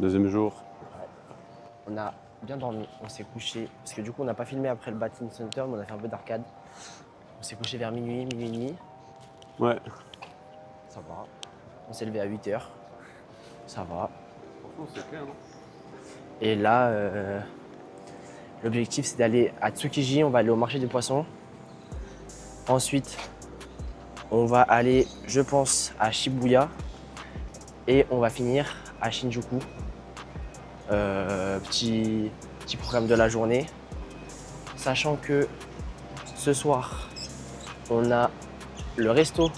Deuxième jour. On a bien dormi, on s'est couché, parce que du coup on n'a pas filmé après le Badminton Center, mais on a fait un peu d'arcade. On s'est couché vers minuit, minuit et demi. Ouais. Ça va. On s'est levé à 8h. Ça va. Franchement, c'est clair, non? Et là, l'objectif c'est d'aller à Tsukiji, on va aller au marché des poissons. Ensuite, on va aller, je pense, à Shibuya. Et on va finir à Shinjuku. Petit programme de la journée. Sachant que ce soir, on a le resto.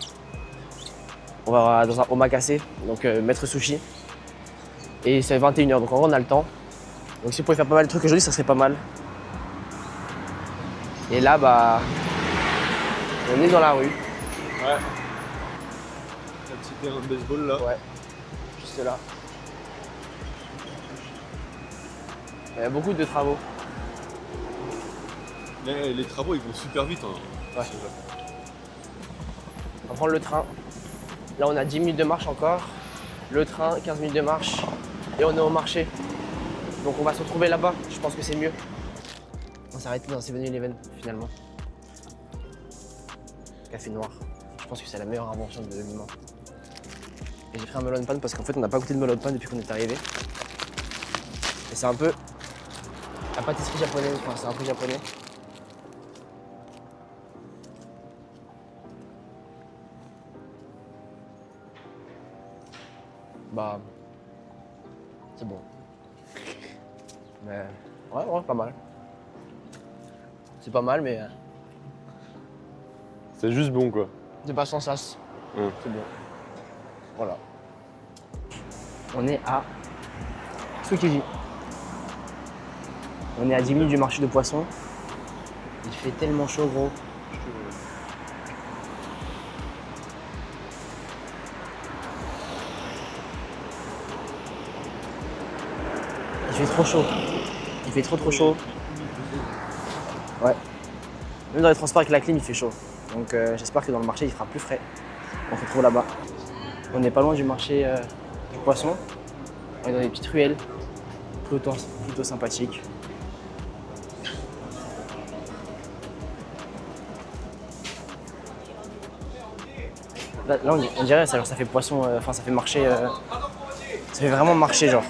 On va dans un omakase, donc maître sushi. Et c'est 21h, donc en vrai on a le temps. Donc si on pouvait faire pas mal de trucs aujourd'hui, ça serait pas mal. Et là, bah, on est dans la rue. Ouais. Un petit terrain de baseball là. Ouais, juste là. Il y a beaucoup de travaux. Les travaux ils vont super vite. Hein. Ouais. On va prendre le train. Là, on a 10 minutes de marche encore. Le train, 15 minutes de marche. Et on est au marché. Donc on va se retrouver là-bas. Je pense que c'est mieux. On s'est arrêté dans 7-Eleven finalement. Café noir. Je pense que c'est la meilleure invention de l'humain. Et j'ai pris un melon pan parce qu'en fait on n'a pas goûté de melon pan depuis qu'on est arrivé. Et c'est un peu la pâtisserie japonaise, enfin c'est un peu japonais. Bah, c'est bon. Mais ouais, pas mal. C'est pas mal, mais C'est juste bon quoi. c'est pas sans sas. C'est bon. Voilà. On est à Tsukiji. On est à 10 minutes du marché de poissons. Il fait tellement chaud, gros. Il fait trop chaud. Il fait trop chaud. Ouais. Même dans les transports avec la clim, il fait chaud. Donc j'espère que dans le marché, il fera plus frais. On se retrouve là-bas. On n'est pas loin du marché du poisson. On est dans des petites ruelles. Plutôt sympathiques. Là on dirait ça, genre, ça fait poisson, enfin ça fait marché. Ça fait vraiment marché, genre.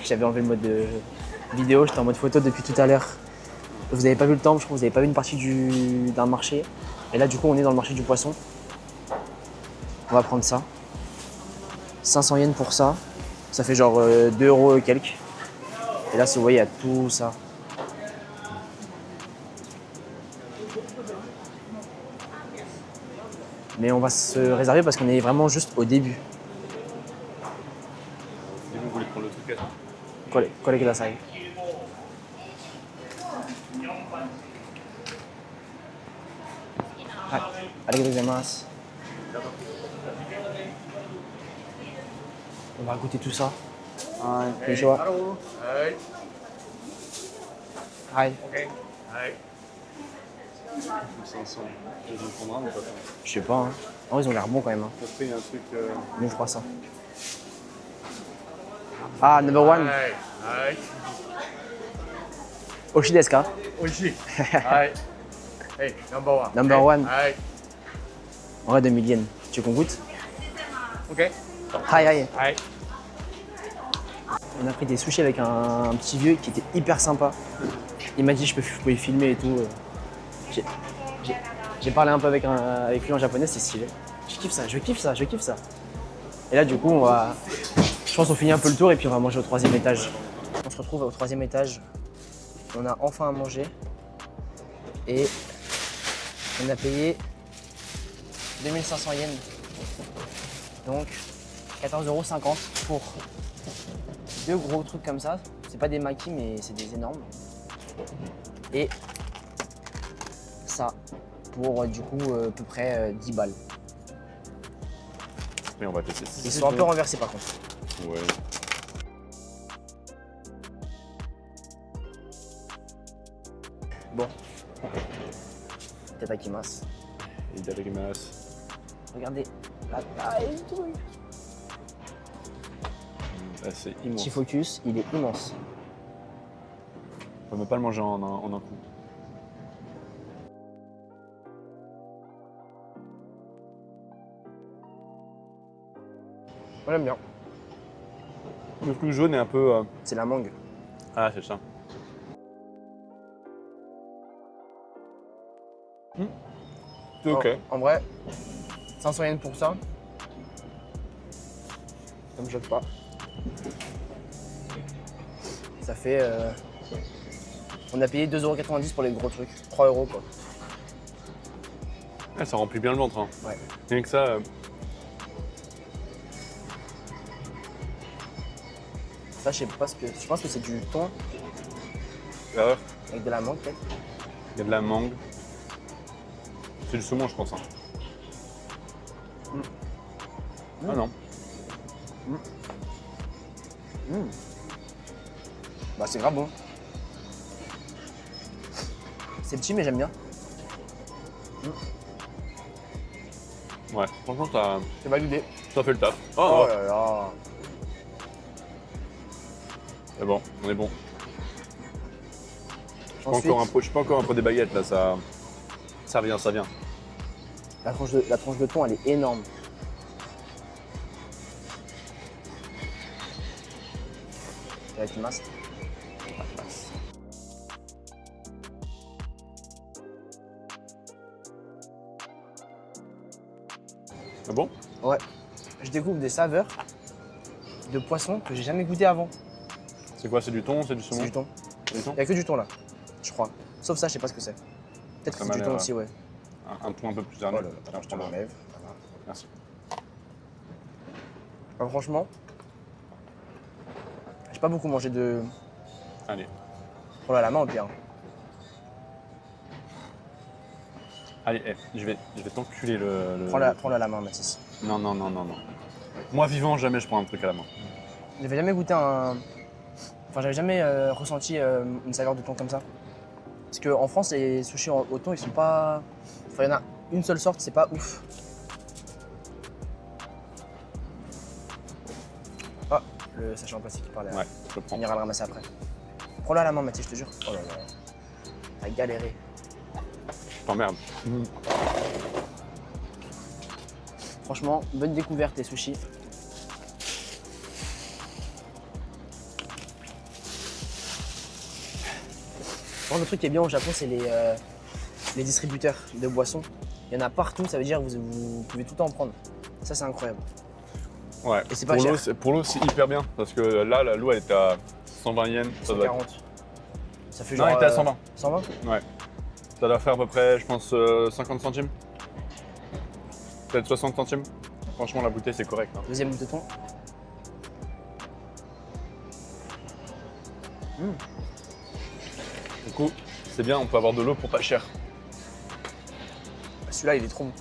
J'avais enlevé le mode de vidéo, j'étais en mode photo depuis tout à l'heure. Vous n'avez pas vu le temps, je crois que vous n'avez pas vu une partie d'un marché. Et là, du coup, on est dans le marché du poisson. On va prendre ça. 500 yens pour ça. Ça fait genre 2 € et quelques. Et là, si vous voyez, il y a tout ça. Mais on va se réserver parce qu'on est vraiment juste au début. Et vous voulez prendre le truc à Kore kudasai. Hai, arigatou gozaimasu. On va goûter tout ça. Bonjour. Hi. 500. Je vais en prendre un ou pas? Je sais pas, hein. Oh, ils ont l'air bons quand même. Hein. Après, il y a un truc. 1300. Ah, number one. Oshi desu ka? Oishi. Hai. Hey, number one. Number one. Hai. En vrai, 2000 yens. Tu veux qu'on goûte? Ok. Hi, hi. Hai. On a pris des sushis avec un petit vieux qui était hyper sympa. Il m'a dit je pouvais filmer et tout. J'ai parlé un peu avec lui en japonais, c'est stylé. Je kiffe ça. Et là, du coup, je pense qu'on finit un peu le tour et puis on va manger au 3e étage. On se retrouve au 3e étage. On a enfin à manger. Et on a payé 2500 yens. Donc 14,50 € pour 2 gros trucs comme ça. C'est pas des makis, mais c'est des énormes. Et ça pour du coup à peu près 10 balles. Mais on va tester. Ils sont un peu renversés par contre. Ouais. Bon. Itadakimasu. Itadakimasu. Regardez la taille du truc. C'est immense. Petit focus, il est immense. On ne peut pas le manger en un coup. Moi j'aime bien. Le plus jaune est un peu... C'est la mangue. Ah, c'est ça. C'est ok. En vrai, 500 yens pour ça. Ça me choque pas. Ça fait. On a payé 2,90€ pour les gros trucs. 3 € quoi. Ah, ça remplit bien le ventre. Hein. Ouais. Rien que ça... Ça, je sais pas ce que. Je pense que c'est du thon ah, avec de la mangue peut-être. il y a de la mangue. C'est du saumon, je pense. Hein. Ah non. Bah, c'est grave bon. C'est petit, mais j'aime bien. Ouais, franchement, ça C'est validé. fait le taf. Oh là là. C'est bon, on est bon. Ensuite, Je suis pas encore un peu des baguettes là, ça vient, ça vient. la tranche de thon, elle est énorme. Avec une masse. Ah bon? Ouais. Je découvre des saveurs de poisson que j'ai jamais goûté avant. C'est quoi? C'est du thon? C'est du saumon? C'est du thon. C'est du thon? Il n'y a que du thon là, je crois. Sauf ça, je sais pas ce que c'est. Peut-être Ça que m'a c'est du thon l'air, aussi, ouais. Un thon un peu plus Oh dernier. là là, attends, je te l'enlève. Voilà. Merci. Enfin, franchement, j'ai pas beaucoup mangé de. Allez. Prends-le à la main au pire. Allez, je vais t'enculer le... Prends-le à la main, Mathis. Non. Moi vivant, jamais je prends un truc à la main. J'avais jamais goûté un. Enfin, j'avais jamais ressenti une saveur de thon comme ça. Parce qu'en France, les sushis au thon, ils sont pas. Enfin, il y en a une seule sorte, c'est pas ouf. Ah, le sachet en plastique qui parlait. Ouais, je le prends. On ira le ramasser après. Prends-le à la main, Mathis, je te jure. Oh là là. T'as galéré. Je t'emmerde. Franchement, bonne découverte les sushis. Bon, le truc qui est bien au Japon, c'est les distributeurs de boissons. Il y en a partout, ça veut dire que vous pouvez tout le temps en prendre. Ça, c'est incroyable. Ouais, Et c'est pas cher. Pour l'eau, c'est hyper bien. Parce que là, l'eau, elle était à 120 yens. Ça doit... 140. Ça fait Non, genre. elle était à 120. 120 Ouais. Ça doit faire à peu près, je pense, 50 centimes. Peut-être 60 centimes. Franchement, la bouteille, c'est correct. Hein. Deuxième bout de thon. Du coup, c'est bien, on peut avoir de l'eau pour pas cher. Celui-là, il est trop bon.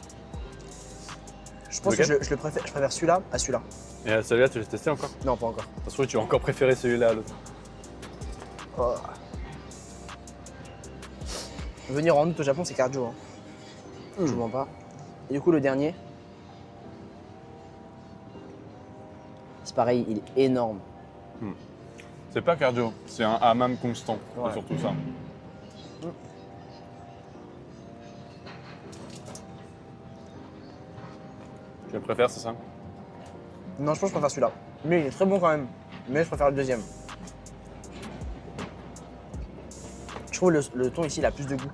Je pense Lequel? que je préfère celui-là à celui-là. Et celui-là, tu l'as testé encore? Non, pas encore. Ça se trouve, tu vas encore préférer celui-là à l'autre. Oh. Venir en août au Japon, c'est cardio. Hein. Je vous mens pas. Et du coup, le dernier, c'est pareil, il est énorme. C'est pas cardio, c'est un hammam constant. Ouais. C'est surtout ça. Tu le préfères, c'est ça? Non, je pense que je préfère celui-là. Mais il est très bon quand même. Mais je préfère le deuxième. Je trouve le thon ici, il a plus de goût.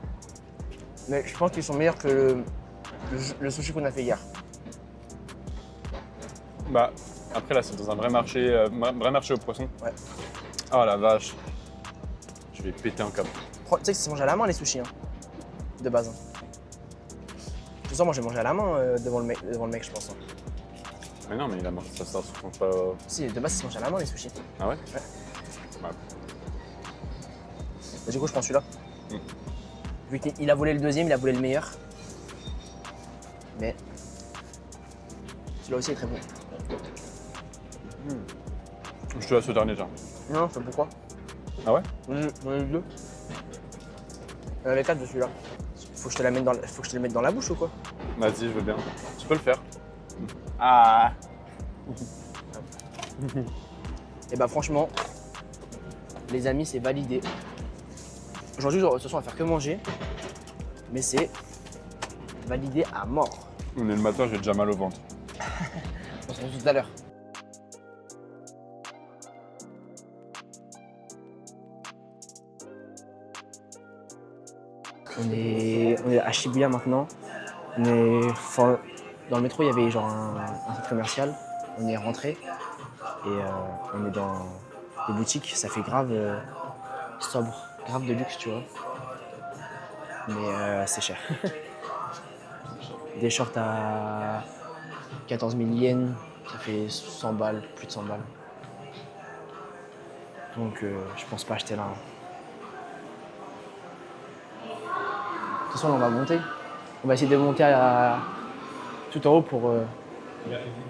Mais je pense qu'ils sont meilleurs que le sushi qu'on a fait hier. Bah, après là, c'est dans un vrai marché au poisson. Ouais. Oh la vache. Je vais péter un câble. Tu sais que c'est mangé à la main les sushis, hein, de base. Hein. Ce soir, moi j'ai mangé à la main devant le mec, je pense. Hein. Mais non, mais il a marqué ça se mange pas. Si, de base, c'est mangé à la main les sushis. Ah ouais? Ouais. Ouais. Et du coup, je prends celui-là. Vu qu'il a volé le deuxième, il a volé le meilleur. Mais celui-là aussi est très bon. Je te laisse le dernier déjà. Non, je sais pourquoi. Ah ouais? J'en ai deux. Il y en avait 4 de celui-là. Faut que je te la mette faut que je te le mette dans la bouche ou quoi? Vas-y, je veux bien. Tu peux le faire. Ah. Et bah franchement, les amis, c'est validé. Aujourd'hui, de toute façon, on va faire que manger. Mais c'est validé à mort. On est le matin, j'ai déjà mal au ventre. On se retrouve tout à l'heure. On est à Shibuya maintenant. Dans le métro, il y avait genre un centre commercial. On est rentré et on est dans des boutiques. Ça fait grave sobre, grave de luxe, tu vois. Mais c'est cher. Des shorts à 14 000 yens, ça fait 100 balles, plus de 100 balles. Donc je pense pas acheter là. De toute façon, on va monter. On va essayer de monter tout en haut pour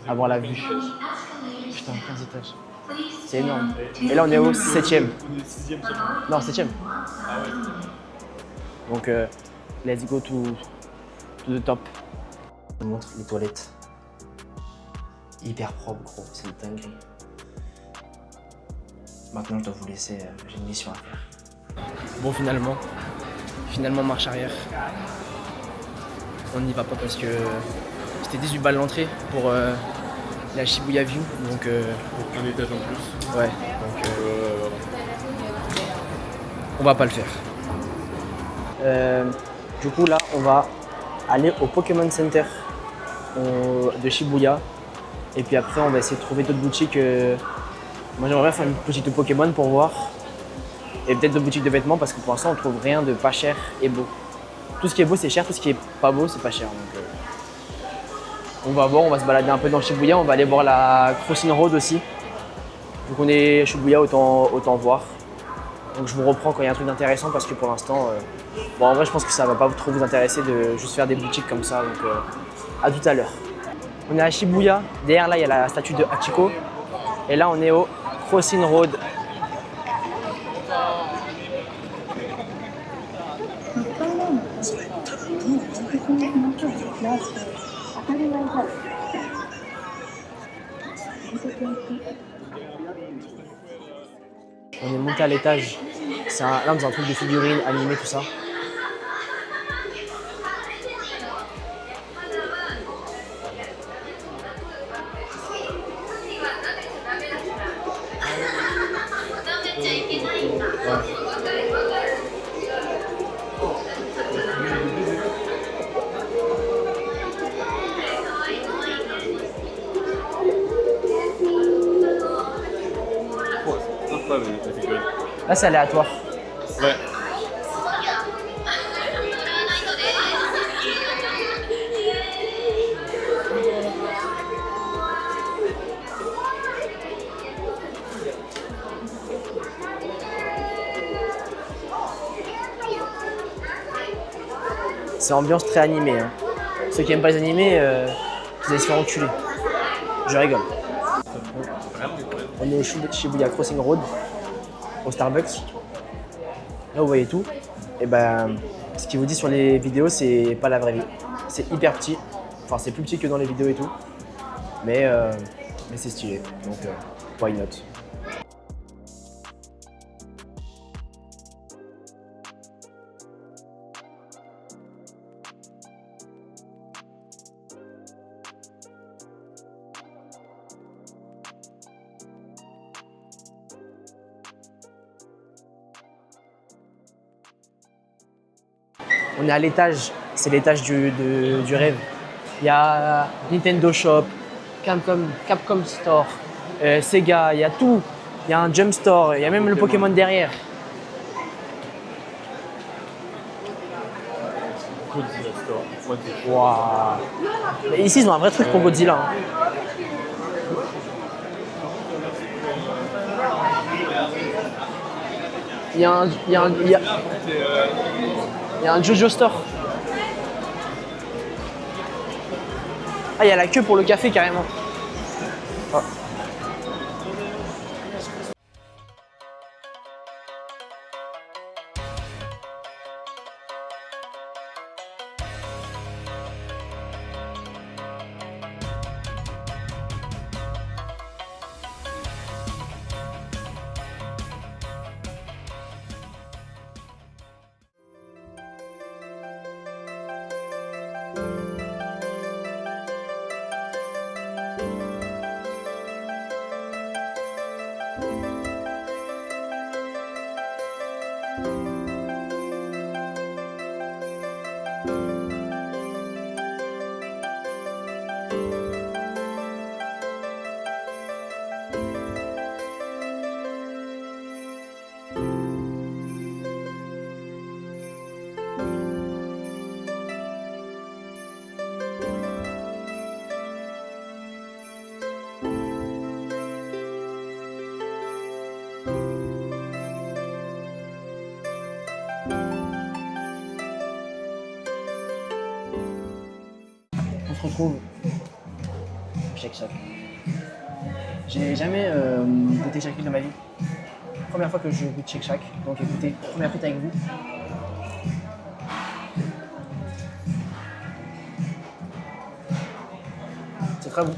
avoir la vue. Putain, 15 étages. C'est énorme. Et là, on est au 7e. On est 6e, Non, 7e. Ah ouais. Donc, let's go to the top. Je vous montre les toilettes. Hyper propre, gros. C'est une dinguerie. Maintenant, je dois vous laisser. J'ai une mission à faire. Bon, finalement, marche arrière. On n'y va pas parce que c'était 18 balles l'entrée pour la Shibuya View. Donc, Un étage en plus. ouais. Donc, on va pas le faire. Du coup, là, on va aller au Pokémon Center de Shibuya. Et puis après, on va essayer de trouver d'autres boutiques. Moi, j'aimerais bien faire une boutique de Pokémon pour voir. Et peut-être d'autres boutiques de vêtements parce que pour l'instant, on trouve rien de pas cher et beau. Tout ce qui est beau, c'est cher. Tout ce qui est pas beau, c'est pas cher. Donc, on va voir, on va se balader un peu dans Shibuya. On va aller voir la Crossing Road aussi. Vu qu'on est Shibuya, autant voir. Donc je vous reprends quand il y a un truc d'intéressant parce que pour l'instant, bon, en vrai je pense que ça va pas trop vous intéresser de juste faire des boutiques comme ça, donc à tout à l'heure. On est à Shibuya, derrière là il y a la statue de Hachiko et là on est au Crossing Road. On est monté à l'étage, c'est là dans un truc de figurines, animées, tout ça. Là c'est aléatoire. Ouais. C'est ambiance très animée. Hein. Ceux qui aiment pas les animés, ils allaient se faire enculer. Je rigole. On est au Shibuya Crossing Road, au Starbucks. Là vous voyez tout. Et ben, ce qu'ils vous dit sur les vidéos, c'est pas la vraie vie. C'est hyper petit. Enfin, c'est plus petit que dans les vidéos et tout. Mais c'est stylé. Donc, why not? On est à l'étage, c'est l'étage du rêve. Il y a Nintendo Shop, Capcom Store, Sega, il y a tout. Il y a un Jump Store, il y a même le Pokémon derrière. Godzilla Store. Waouh. Ici, ils ont un vrai truc pour Godzilla. Hein. Il y a un Jojo Store. Ah, il y a la queue pour le café carrément. Oh. se retrouve au Shake Shack. J'ai jamais goûté Shake Shack dans ma vie. Première fois que je goûte Shake Shack, donc écoutez, première fois avec vous. C'est très bon.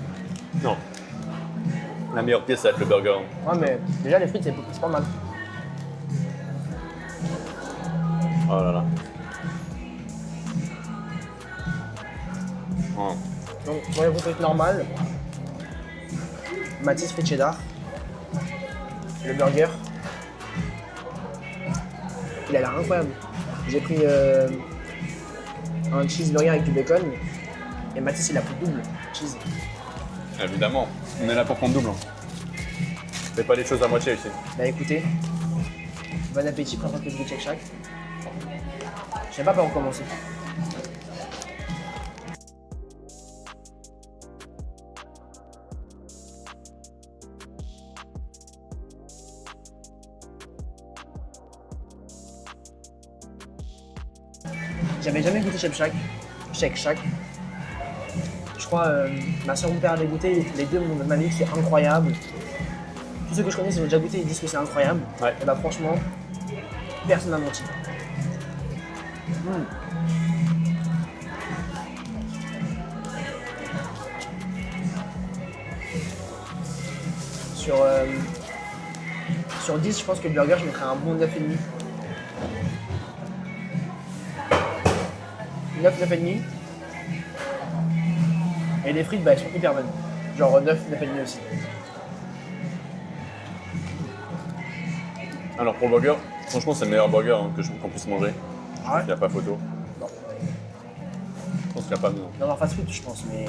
Non. La meilleure pièce, ça va être le burger. Ouais, mais déjà les frites, c'est pas mal. Oh là là. Oh. Donc, pour les frites normales, Matisse frites cheddar, le burger, il a l'air incroyable. J'ai pris un cheeseburger avec du bacon et Matisse il a pris double cheese. Évidemment, on est là pour prendre double. Fais pas les choses à moitié ici. Bah écoutez, bon appétit pour que je goûte Shake Shack. Je sais pas par où commencer. J'avais jamais goûté Shake Shack. Je crois ma soeur et mon père avaient goûté, les deux m'ont dit que c'est incroyable. Tous ceux que je connais, ils ont déjà goûté, ils disent que c'est incroyable. Ouais. Et bah franchement, personne n'a menti. Sur 10, je pense que le burger, je mettrais un bon 9,5. 9,5. Et les frites, bah, elles sont hyper bonnes. Genre 9, 9,5 aussi. Alors pour le burger, franchement c'est le meilleur burger hein, qu'on puisse manger. Ah ouais? Il n'y a pas photo. Non. Je pense qu'il n'y a pas de nom. Dans leur fast-food, je pense, mais...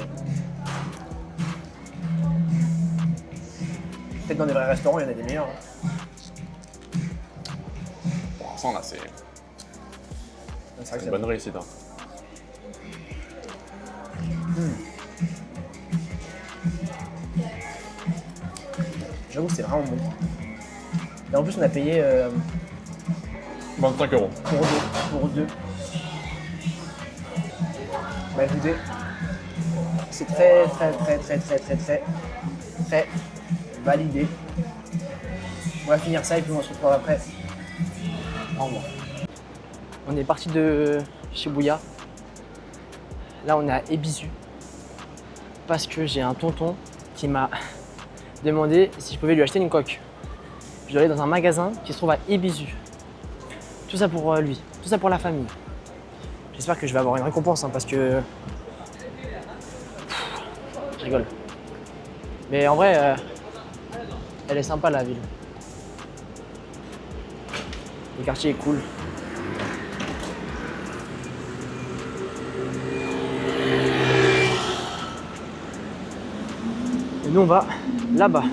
Peut-être dans des vrais restaurants, il y en a des meilleurs. Hein. Pour l'instant là c'est C'est vrai que une bonne réussite. Hein. J'avoue que c'est vraiment bon. Et en plus, on a payé 25 € pour deux. Bah écoutez, c'est très validé. On va finir ça et puis on se retrouve après. Au revoir. On est parti de Shibuya. Là, on est à Ebisu. Parce que j'ai un tonton qui m'a demandé si je pouvais lui acheter une coque. Je dois aller dans un magasin qui se trouve à Ebisu. Tout ça pour lui, tout ça pour la famille. J'espère que je vais avoir une récompense hein, parce que... Je rigole. Mais en vrai, elle est sympa la ville. Le quartier est cool. Et nous on va là-bas.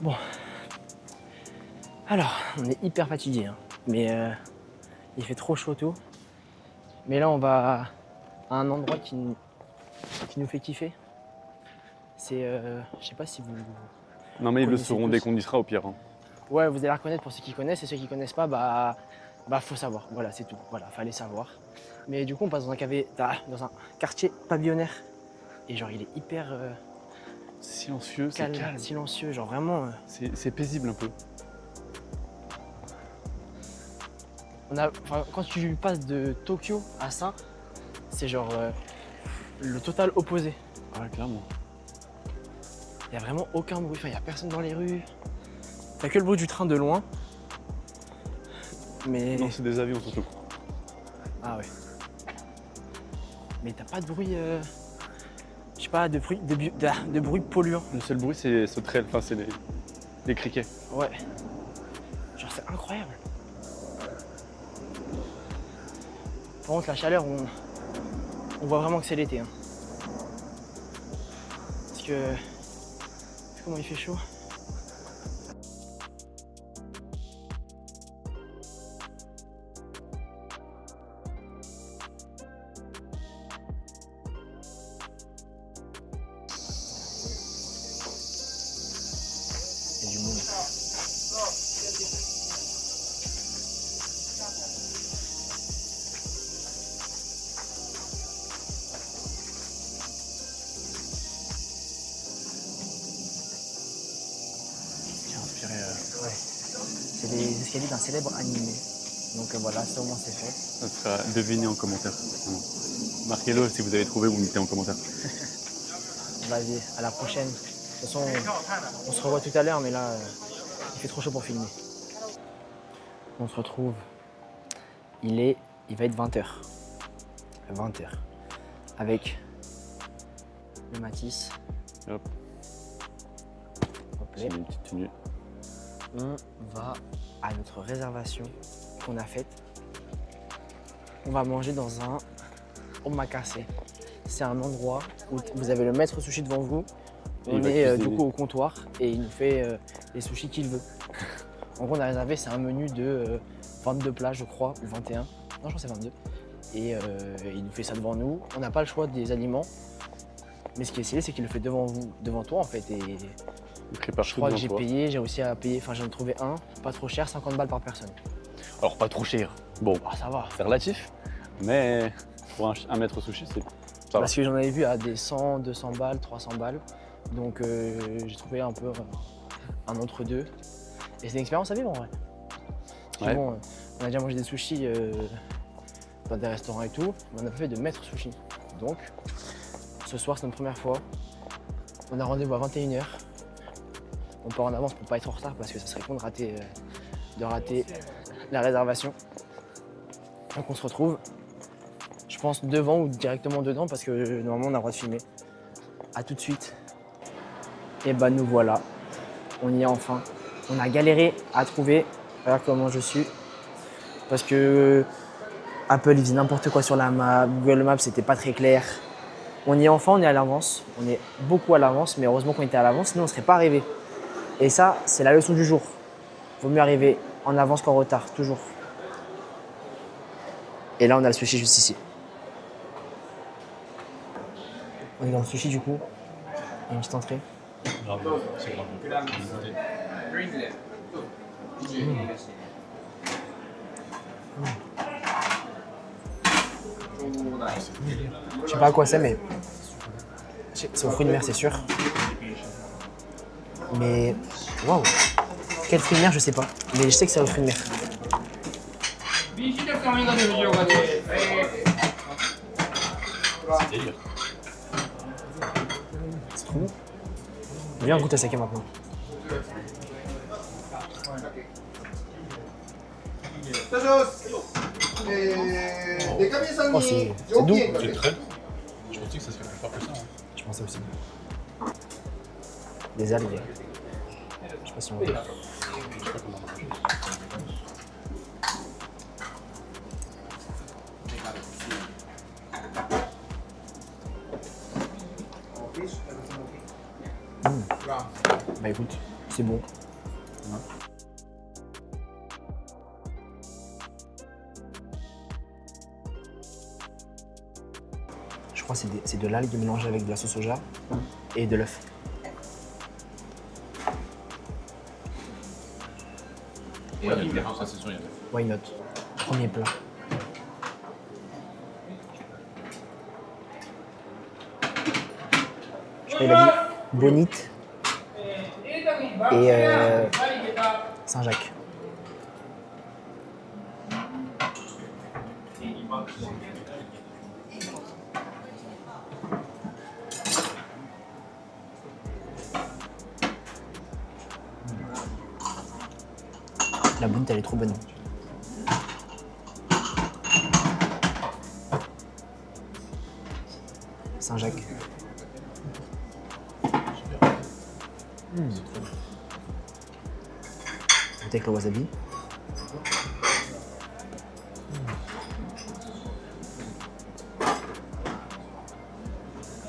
Bon. Alors, on est hyper fatigué, hein. Mais il fait trop chaud tôt. Mais là on va à un endroit qui nous fait kiffer. C'est, je sais pas si vous... Non mais ils le connaissez sauront tous. dès qu'on y sera au pire. Hein. Ouais, vous allez la reconnaître pour ceux qui connaissent et ceux qui connaissent pas, bah faut savoir. Voilà, c'est tout. Voilà, fallait savoir. Mais du coup, on passe dans un quartier pavillonnaire et genre il est hyper Silencieux, c'est calme. silencieux, genre vraiment. C'est paisible un peu. Quand tu passes de Tokyo à ça, c'est genre le total opposé. Ouais, clairement. Il y a vraiment aucun bruit. Enfin, il y a personne dans les rues. T'as que le bruit du train de loin. Mais Non, c'est des avions surtout. ah ouais. Mais t'as pas de bruit, je sais pas, de bruit polluant. Le seul bruit c'est enfin, c'est les criquets. Ouais. Genre c'est incroyable. Par contre la chaleur, on voit vraiment que c'est l'été. Hein. Parce que... Comment il fait chaud. Il y a du monde. l'escalier d'un célèbre animé. Donc voilà, ça au moins c'est fait. Ça sera deviné en commentaire. Vraiment. Marquez-le si vous avez trouvé, vous mettez en commentaire. Vas-y, à la prochaine. De toute façon, on se revoit tout à l'heure, mais là, il fait trop chaud pour filmer. On se retrouve. Il va être 20h. 20h. Avec le Matisse. Hop. Hop là. J'ai mis une petite tenue. On va à notre réservation qu'on a faite. On va manger dans un omakase. C'est un endroit où vous avez le maître sushi devant vous. Et On il va est du cuisiner. coup au comptoir et il nous fait les sushis qu'il veut. En gros, on a réservé, c'est un menu de 22 plats, je crois, ou 21. Non, je crois que c'est 22. Et il nous fait ça devant nous. On n'a pas le choix des aliments. Mais ce qui est stylé, c'est qu'il le fait devant vous, devant toi en fait. Et Il prépare je tout crois que devant j'ai toi. payé, j'ai réussi à payer, enfin j'en ai trouvé un, pas trop cher, 50 balles par personne. Alors pas trop cher. Bon, Ah ça va. c'est relatif. Mais pour un maître sushi, c'est... Ça va. Parce que j'en avais vu à des 100, 200 balles, 300 balles. Donc j'ai trouvé un peu un entre-deux. Et c'est une expérience à vivre en vrai. Puis Ouais. bon, on a déjà mangé des sushis dans des restaurants et tout, mais on n'a pas fait de maître sushi. Donc ce soir c'est notre première fois. On a rendez-vous à 21h. On part en avance pour pas être en retard parce que ça serait con de rater la réservation. Donc on se retrouve, je pense, devant ou directement dedans parce que normalement on a le droit de filmer. A tout de suite. Et bah nous voilà, on y est enfin. On a galéré à trouver, regarde comment je suis. Parce que Apple il faisait n'importe quoi sur la map, Google Maps c'était pas très clair. On y est enfin, on est à l'avance, on est beaucoup à l'avance, mais heureusement qu'on était à l'avance, sinon on ne serait pas arrivé. Et ça, c'est la leçon du jour. Vaut mieux arriver en avance qu'en retard, toujours. Et là, on a le sushi juste ici. On est dans le sushi du coup. Il y a une petite entrée. Je sais pas à quoi c'est, mais c'est aux fruits de mer, c'est sûr. Mais waouh, quel fruit de mer, je sais pas. Mais je sais que c'est aux fruits de mer. C'est trop bon. Viens, on goûte à saké maintenant. Oh, c'est doux. C'est très doux. Je pensais que ça serait plus fort que ça. Je pensais aussi. Des algues. Je sais pas si on veut. Bah écoute, c'est bon. Je crois que c'est de l'algue mélangée avec de la sauce soja et de l'œuf. Ça, c'est sûr, il y a Why not? Premier plat. Je crois qu'il a dit bonite et Saint-Jacques. La bonite, elle est trop bonne. Saint-Jacques. Avec le wasabi.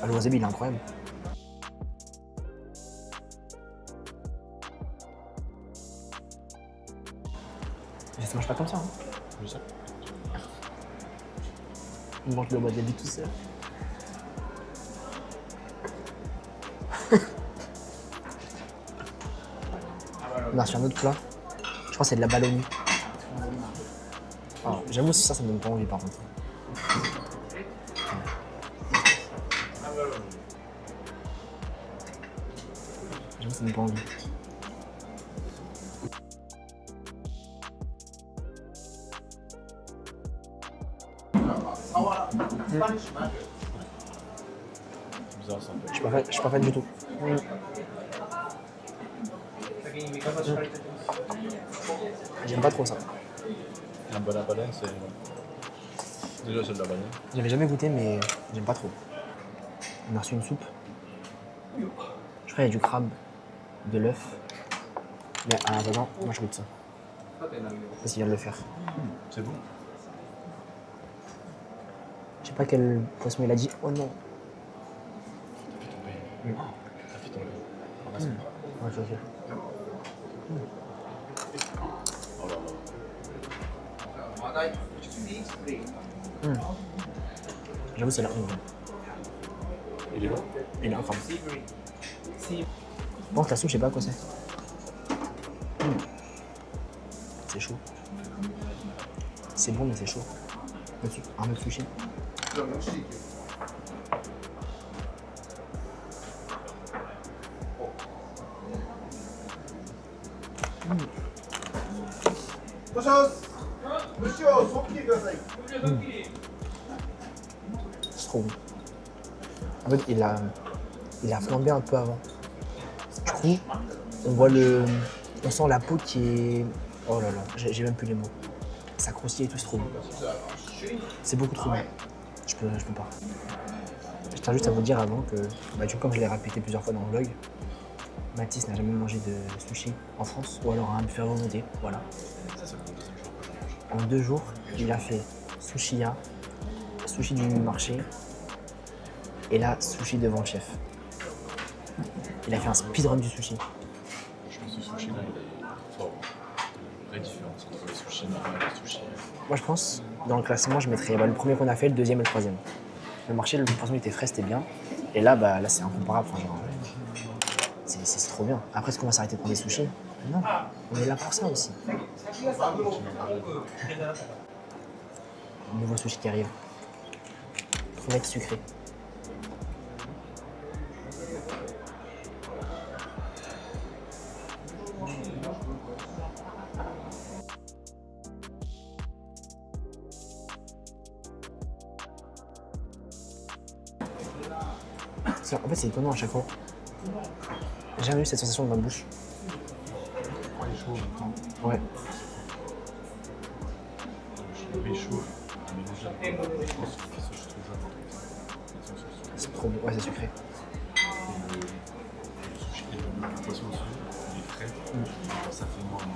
Ah, le wasabi, il est incroyable. Mais ça marche pas comme ça. Hein. Je sais. Il manque le wasabi tout seul. On a reçu un autre plat. Je crois que c'est de la balonie. Alors, j'avoue, ça me donne pas envie par contre. J'avoue, ça me donne pas envie. Bizarre ça. Je suis pas fan du tout. J'aime pas trop ça. Un bon à baleine, c'est. Déjà, c'est de la baleine. J'avais jamais goûté, mais j'aime pas trop. On a reçu une soupe. Je crois qu'il y a du crabe, de l'œuf. Mais non, moi je goûte ça. Parce qu'il vient de le faire. C'est bon. Je sais pas quel poisson il a dit. Oh non. T'as fait tomber. Ouais, ok. Oh là là. J'avoue, c'est là. Il est bon. Il est incroyable. Bon, la soupe, je sais pas quoi c'est. C'est chaud. C'est bon, mais c'est chaud. Un autre sushi. C'est trop bon. En fait, il a flambé un peu avant. Du coup, on sent la peau qui est... Oh là là, j'ai même plus les mots. Ça croustille et tout, c'est trop bon. C'est beaucoup trop bon. Je peux pas. Je tiens juste à vous dire avant que, du coup, comme je l'ai répété plusieurs fois dans le vlog, Mathis n'a jamais mangé de sushi en France ou alors à un buffet à volonté, voilà. En 2 jours, il a fait sushiya, sushi du marché et là, sushi devant le chef. Il a fait un speedrun du sushi. Je pense que ce sushi là, il est fort. Il y a une vraie différence entre les sushis normaux et les sushis. Moi, je pense, dans le classement, je mettrais le premier qu'on a fait, le deuxième et le troisième. Le marché, le poisson était frais, c'était bien. Et là, là c'est incomparable. Enfin, genre, c'est trop bien. Après, est-ce qu'on va s'arrêter pour des sushis? Non, on est là pour ça aussi. Nouveau sushi qui arrive. Crevette sucrée. En fait, c'est étonnant à chaque fois. J'ai jamais eu cette sensation dans ma bouche. Il est chaud maintenant. Ouais. Il est chaud. Mais déjà, je pense que c'est juste trop jeune. C'est trop bon. Ouais, c'est sucré. Et le sushi, le poisson aussi, il est frais. Ça fait moins.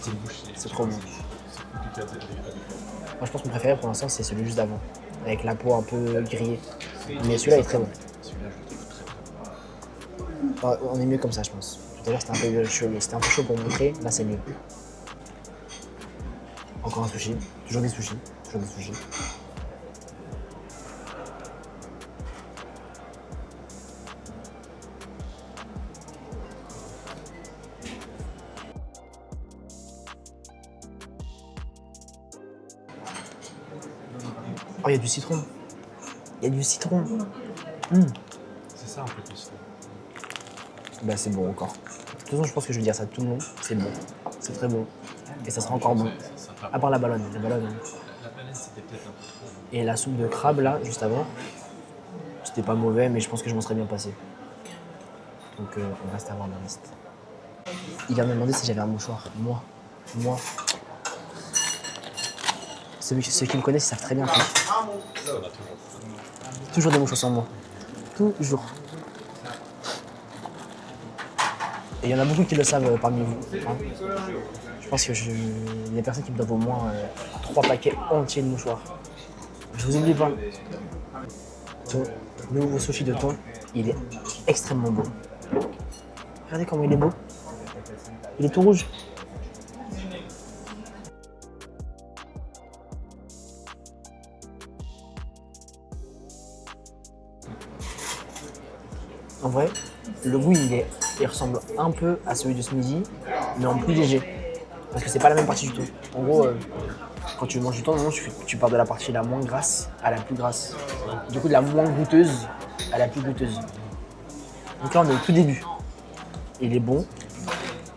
C'est une bouche. C'est trop bon. C'est compliqué à développer. Moi, je pense que mon préféré pour l'instant, c'est celui juste d'avant. Avec la peau un peu grillée. Mais celui-là est très bon. Celui-là, je le trouve très bon. On est mieux comme ça, je pense. Tout à l'heure, c'était un peu chaud pour montrer. Là, c'est mieux. Encore un sushi. Toujours des sushis. Toujours des sushis. Oh, il y a du citron. Il y a du citron. C'est ça un peu plus. Bah, c'est bon encore. De toute façon, je pense que je vais dire ça tout le long. C'est bon. C'est très bon. Et ça sera encore bon. À part la ballonne. La ballonne, c'était peut-être un peu trop. Et la soupe de crabe, là, juste avant, c'était pas mauvais, mais je pense que je m'en serais bien passé. Donc, on reste à voir le reste. Il vient me demander si j'avais un mouchoir. Moi. Ceux qui me connaissent, ils savent très bien que toujours des mouchoirs sur moi. Toujours. Et il y en a beaucoup qui le savent parmi vous. Hein. Je pense que il y a personne qui me doivent au moins 3 paquets entiers de mouchoirs. Je vous oublie pas. Le nouveau sushi de thon, il est extrêmement beau. Regardez comment il est beau. Il est tout rouge. En vrai, le goût il ressemble un peu à celui de ce midi, mais en plus léger. Parce que c'est pas la même partie du tout. En gros, quand tu manges du thon, tu pars de la partie la moins grasse à la plus grasse. Du coup, de la moins goûteuse à la plus goûteuse. Donc là, on est au tout début. Il est bon.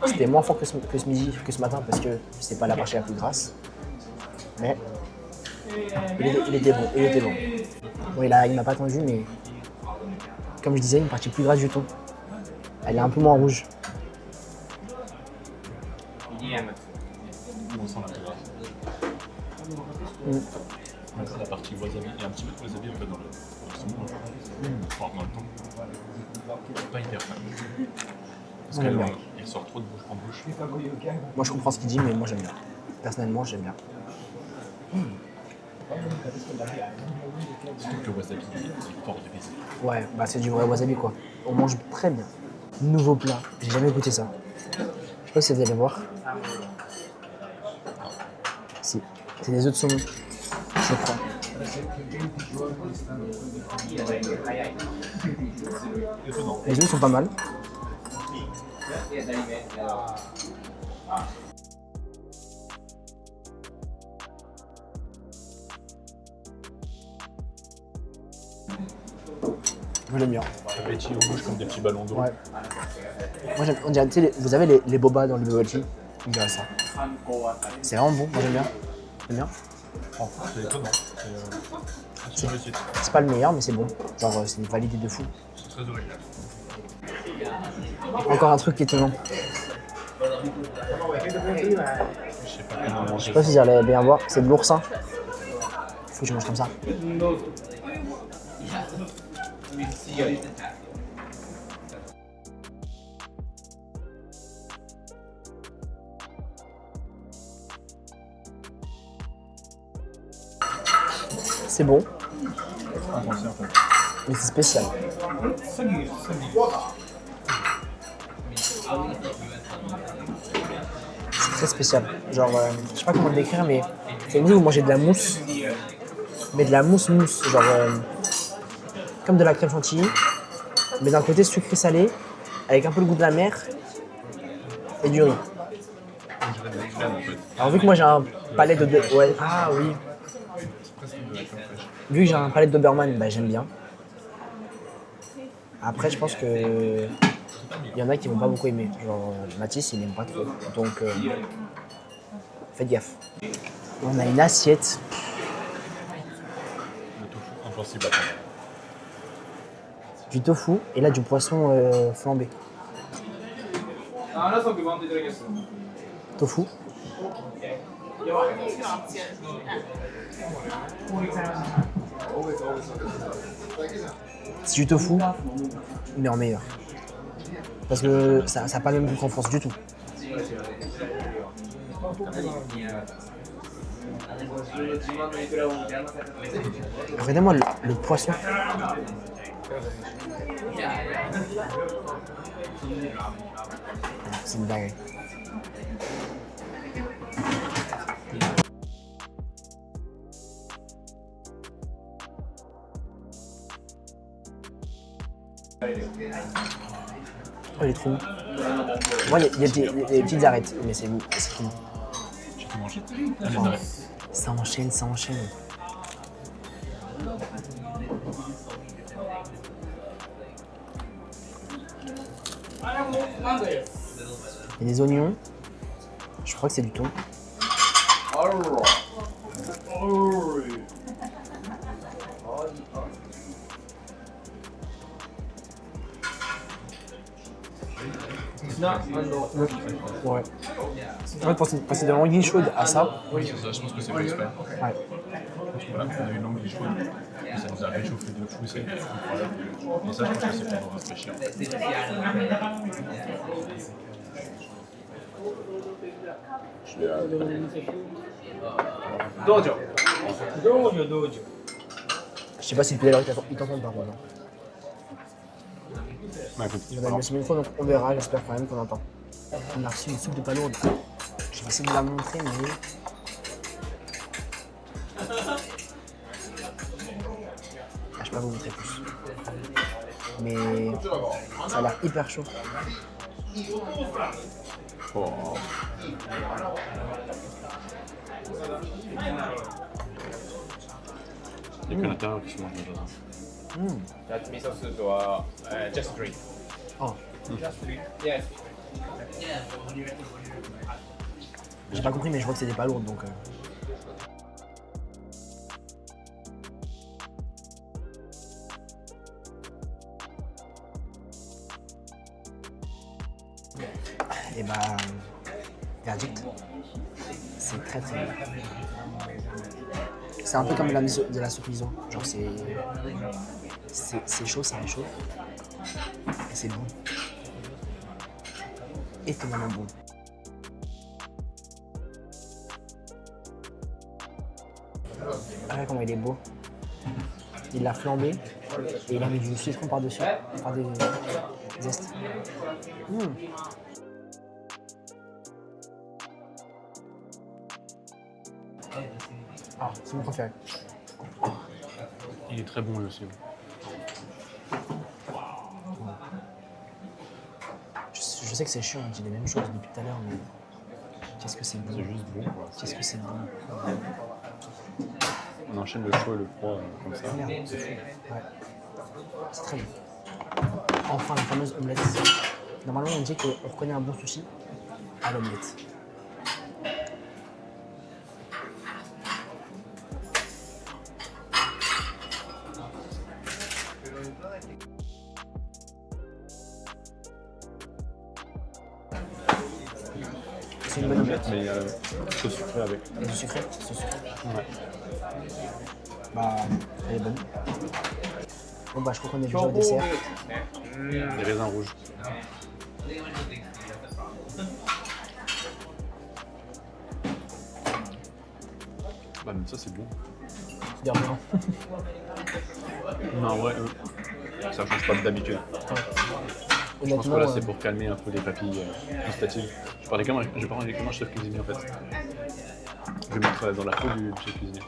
C'était moins fort que ce midi, que ce matin, parce que c'est pas la partie la plus grasse. Mais Il était bon, il était bon. Bon, il m'a pas tendu, mais comme je disais, une partie plus grasse du thon. Elle est un peu moins rouge. On sent la grave. La partie wasabi, il y a un petit peu de wasabi en fait dans le saumon. Enfin, dans le thon. C'est pas hyper fan. Parce J'aime bien. qu'il sort trop de bouche en bouche. Moi, je comprends ce qu'il dit, mais moi, j'aime bien. Personnellement, j'aime bien. Surtout que le wasabi est fort de baiser. Ouais, bah c'est du vrai wasabi quoi. On mange très bien. Nouveau plat, j'ai jamais goûté ça. Je sais pas si vous allez voir. Si, c'est des œufs de saumon, je crois. Les œufs sont pas mal. Moi j'aime bien. Ça pétille en bouche comme des petits ballons d'eau. Ouais. Moi j'aime, on dirait, tu sais, vous avez les bobas dans le bubble tea. On dirait ça. C'est vraiment bon, moi j'aime bien. J'aime bien. Oh, c'est étonnant. C'est une réussite. C'est pas le meilleur, mais c'est bon. Genre, c'est une validée de fou. C'est très original. Encore un truc qui est étonnant. Je sais pas comment Je manger. sais pas si vous allez bien voir, c'est de l'oursin. Faut que je mange comme ça. C'est bon, Pensez, en fait. mais c'est spécial. C'est très spécial. Genre, je sais pas comment le décrire, mais c'est comme si vous mangez de la mousse, mais de la mousse. Genre, comme de la crème chantilly, mais d'un côté sucré salé, avec un peu le goût de la mer et du riz. On dirait de la crème en fait. Alors vu que moi j'ai un palais de... Ouais, ah oui. Presque de la crème fraîche. Vu que j'ai un palais de Doberman, bah, j'aime bien. Après, je pense que il y en a qui vont pas beaucoup aimer. Genre, Mathis, il aime pas trop. Donc, faites gaffe. On a une assiette. Le tofu, impossible à prendre. Du tofu et là du poisson flambé. Tofu. C'est du tofu, mais en meilleur. Parce que ça n'a pas le même goût qu'en France du tout. Regardez-moi le poisson. C'est une dinguerie. Oh, il est trop bon. Moi, il y a des petites arêtes, mais c'est tout. J'ai tout mangé. Oh, ça enchaîne, ça enchaîne. Il y a des oignons. Je crois que c'est du thon. Ouais. En fait, passer de l'anguille chaude à ça, Oui, c'est ça, je pense que c'est fait exprès. ouais. Voilà, on a eu une langue chaude, et ça nous a réchauffé de fou, c'est incroyable. Et ça, je pense que c'est pour nous rafraîchir. Je sais pas si le pédalo il t'entend par contre. Bah écoute, Il va me laisser une fois, donc on verra, j'espère quand même qu'on entend. On a reçu une soupe de palourde. Je vais essayer de la montrer, mais. Ah, je peux pas vous montrer plus. Mais ça a l'air hyper chaud. oh. Il y a que l'intérieur qui se mange déjà. That miso soup or just drink. Oh, Just drink. Yes. j'ai pas compris, mais je vois que c'est des palourdes donc. Et bah, verdict, c'est très très bon. C'est un peu comme de la soupe miso. Genre c'est chaud, ça réchauffe. Et c'est bon. Étonnamment bon. Regarde comment il est beau. Il l'a flambé et il a mis du citron par-dessus, par des zestes. Ah, c'est mon préféré. Il est très bon lui aussi. Je sais que c'est chiant, on dit les mêmes choses depuis tout à l'heure, mais qu'est-ce que c'est bon. C'est juste bon. Qu'est-ce que c'est bon. On enchaîne le chaud et le froid comme ça. Merde, c'est fou. Ouais. C'est très bon. Enfin, la fameuse omelette. Normalement, on dit qu'on reconnaît un bon sushi à l'omelette. C'est une bonne omelette. Mais sauce sucrée avec. Et du sucré, c'est sucré. Ouais. Bah, elle est bonne. Bon bah, je crois qu'on est déjà au dessert. Les raisins rouges. Bah même ça c'est bon. C'est bien bien. Non ouais, ça change pas d'habitude. Je pense que Honnêtement, là c'est pour calmer un peu les papilles gustatives. Je parlais comme un chef cuisinier en fait. Je vais mettre dans la peau du chef cuisinier.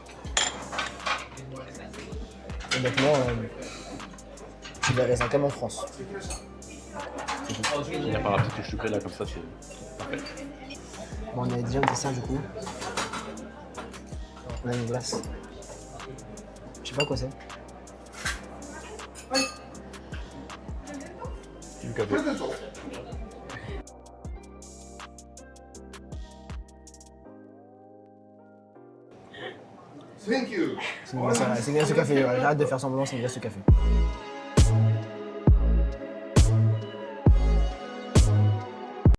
honnêtement, c'est des raisins comme en France. Il y a pas la petite touche sucrée là comme ça, c'est parfait. Bon, on est déjà au dessert du coup. On a une glace. Je sais pas quoi c'est. Du café. C'est une glace au café. J'arrête de faire semblant, c'est une glace au café.